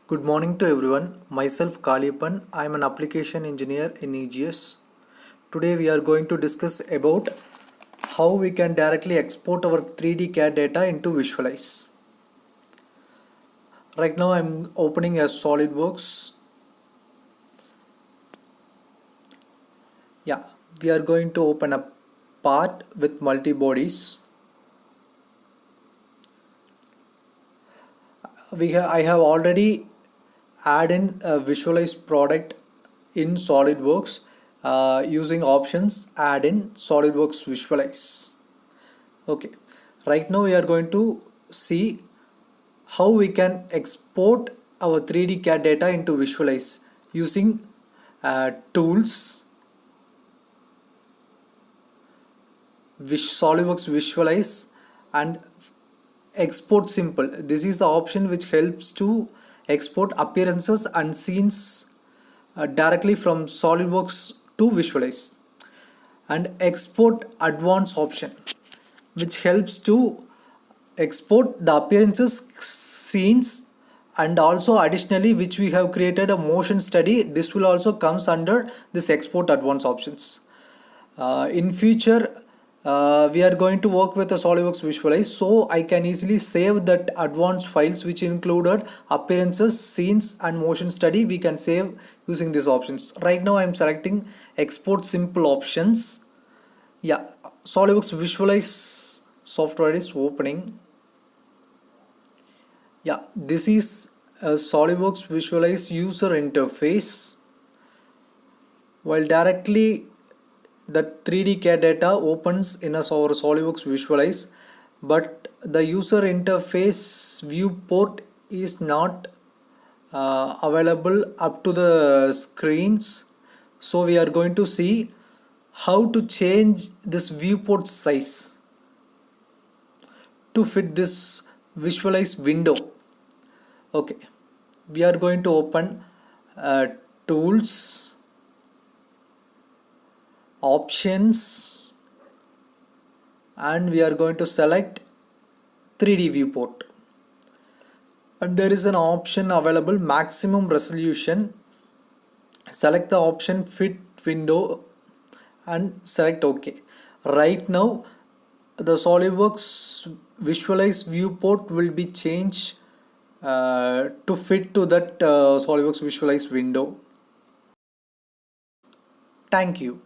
Good morning to everyone. Myself Kalipan. I am an application engineer in EGS. Today we are going to discuss about how we can directly export our 3D CAD data into Visualize. Right now I am opening a SOLIDWORKS. Yeah, we are going to open a part with multi-bodies. I have already added a Visualize product in SolidWorks using options add in SolidWorks Visualize. Okay, right now we are going to see how we can export our 3D CAD data into Visualize using tools, SolidWorks Visualize and export simple. This is the option which helps to export appearances and scenes directly from SolidWorks to Visualize, and export advanced option which helps to export the appearances, scenes, and also additionally which we have created a motion study. This will also comes under this export advanced options. In future we are going to work with the SolidWorks Visualize, so I can easily save that advanced files which included appearances, scenes and motion study. We can save using these options. Right now I am selecting export simple options. Yeah, SolidWorks Visualize software is opening. Yeah, this is a SolidWorks Visualize user interface. While directly the 3D CAD data opens in our SolidWorks Visualize, but the user interface viewport is not available up to the screens. So we are going to see how to change this viewport size to fit this Visualize window. Okay, we are going to open tools, options, and we are going to select 3D viewport, and there is an option available maximum resolution. Select the option fit window and select OK. Right now the SolidWorks Visualize viewport will be changed to fit to that SolidWorks Visualize window. Thank you.